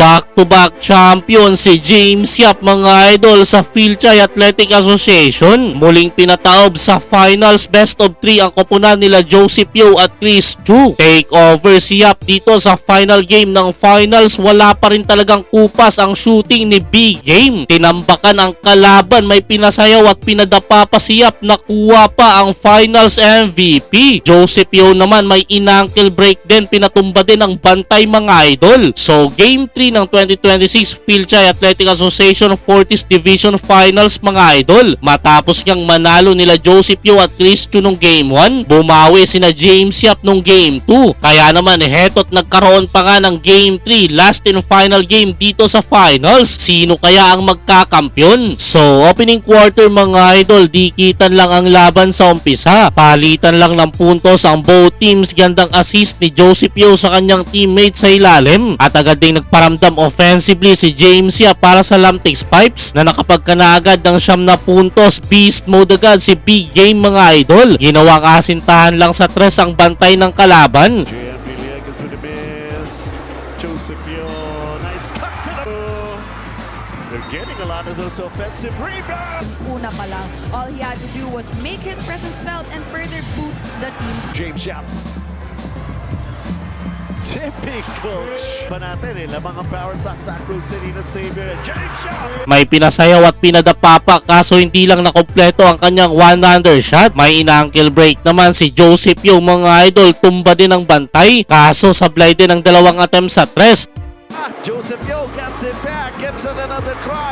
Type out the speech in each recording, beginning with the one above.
Back-to-back champion si James Yap mga idol sa Philchay Athletic Association. Muling pinataob sa finals best of 3 ang koponan nila Joseph Yeo at Chris Chu. Take over si Yap dito sa final game ng finals. Wala pa rin talagang kupas ang shooting ni Big Game. Tinambakan ang kalaban, may pinasayaw at pinadapa pa si Yap. Nakuha pa ang finals MVP. Joseph Yeo naman may in-ankle break din, pinatumba din ang bantay mga idol. So game 3 ng 2026 Philchay Athletic Association 40th Division Finals mga idol. Matapos niyang manalo nila Joseph Yeo at Chris Chu nung game 1, bumawi sina James Yap nung game 2. Kaya naman heto't nagkaroon pa nga ng game 3, last and final game dito sa finals. Sino kaya ang magkakampyon? So opening quarter mga idol, dikitan lang ang laban sa umpisa. Palitan lang ng puntos ang both teams. Gandang assist ni Joseph Yeo sa kanyang teammate sa ilalim. At agad ding nagparamdam offensively si James Yap para sa Lamtex Pipes na nakapagkana agad ng 9 na puntos. Beast mode agad si Big Game mga idol. Ginawang asintahan lang sa tres ang bantay ng kalaban. Joseph Yeo, nice cut to the They're getting a lot of those offensive rebounds. Una pa lang, all he had to do was make his presence felt and further boost the team's James Yap. Typical pa natin lamang ang power sa Cruz City na savior. James Yap. May pinasayaw at pinadapa pa, kaso hindi lang nakompleto ang kanyang one-hander shot. May in-ankle break naman si Joseph Yeo mga idol. Tumba din ang bantay, kaso sablay din ang dalawang attempt sa tres. Joseph Yeo gets it back, gets it another try.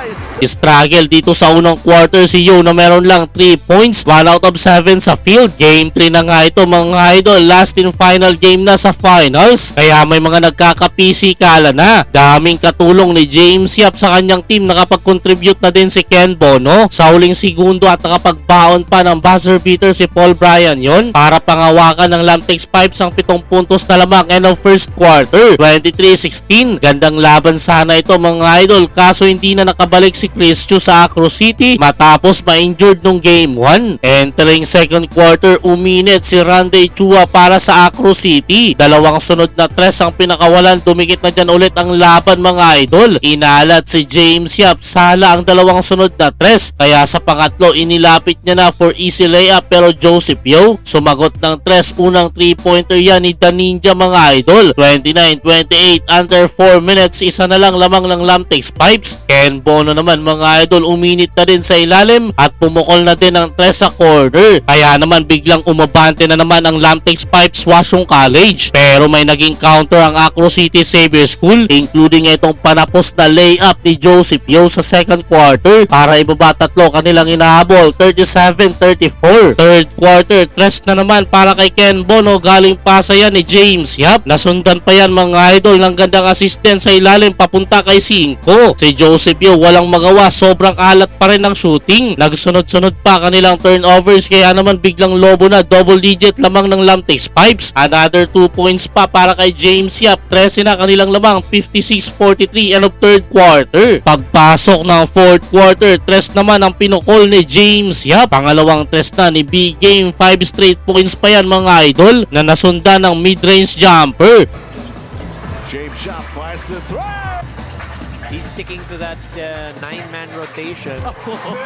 Struggle dito sa unang quarter si Yeo na meron lang 3 points, 1 out of 7 sa field. Game 3 na nga ito mga idol, last and final game na sa finals. Kaya may mga nagkakapisikala na. Daming katulong ni James Yap sa kanyang team, nakapag-contribute na din si Ken Bono sa huling segundo at nakapagbaon pa ng buzzer beater si Paul Bryan yon para pangawakan ng Lamtex Pipes ang 7 puntos na lamang end of first quarter. 23-16. Gandang laban sana ito mga idol, kaso hindi na nakabalik si Chris Chu sa Acro City matapos ma-injured nung game 1. Entering second quarter, uminit si Randy Chua para sa Acro City. Dalawang sunod na tres ang pinakawalan, dumikit na dyan ulit ang laban mga idol. Inalat si James Yap, sala ang dalawang sunod na tres, kaya sa pangatlo inilapit niya na for easy layup, pero Joseph Yeo sumagot ng tres. Unang 3-pointer yan ni The Ninja mga idol. 29-28 under 4 minutes, isa na lang lamang ng Lamtex Pipes. Ken Bono naman mga idol, uminit na din sa ilalim at pumukol na din ang tres sa corner. Kaya naman biglang umabante na naman ang Lamtex Pipes Washung College. Pero may naging counter ang Acro City Xavier School, including itong panapos na layup ni Joseph Yeo sa second quarter para ibaba tatlo kanilang inahabol, 37-34. Third quarter, tres na naman para kay Ken Bono, galing pasa yan ni James Yap. Nasundan pa yan mga idol ng gandang assistant sa ilalim papunta kay 5. Si Joseph Yeo walang magawa, sobrang alat pa rin ng shooting. Nagsunod-sunod pa kanilang turnovers, kaya naman biglang lobo na, double digit lamang ng Lamtex Pipes. Another 2 points pa para kay James Yap, 13 na kanilang lamang, 56-43 end of third quarter. Pagpasok ng fourth quarter, tres naman ang pinukol ni James Yap. Pangalawang tres na ni Big Game, 5 straight points pa yan mga idol na nasundan ng mid-range jumper. James Yap fires the throw. He's sticking to that 9-man rotation.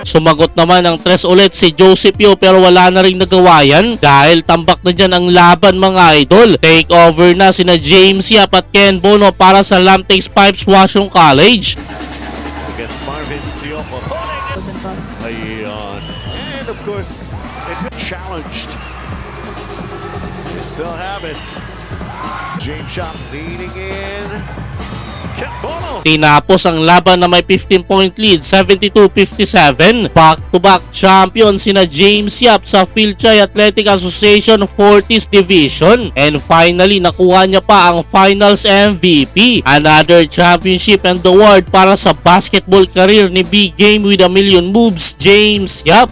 Sumagot naman ng tres ulit si Joseph Yeo, pero wala na rin nagawa yan dahil tambak na dyan ang laban mga idol. Take over na sina James Yap at Ken Bono para sa Lamtex Pipes Washung College. Against Marvin Siopo. Ayun. And of course, it's challenged. They still have it. James Yap leading in. Ken Bono. Tinapos ang laban na may 15-point lead, 72-57. Back-to-back champion sina James Yap sa Philchay Athletic Association 40th Division. And finally, nakuha niya pa ang finals MVP. Another championship and award para sa basketball career ni Big Game with a million moves, James Yap.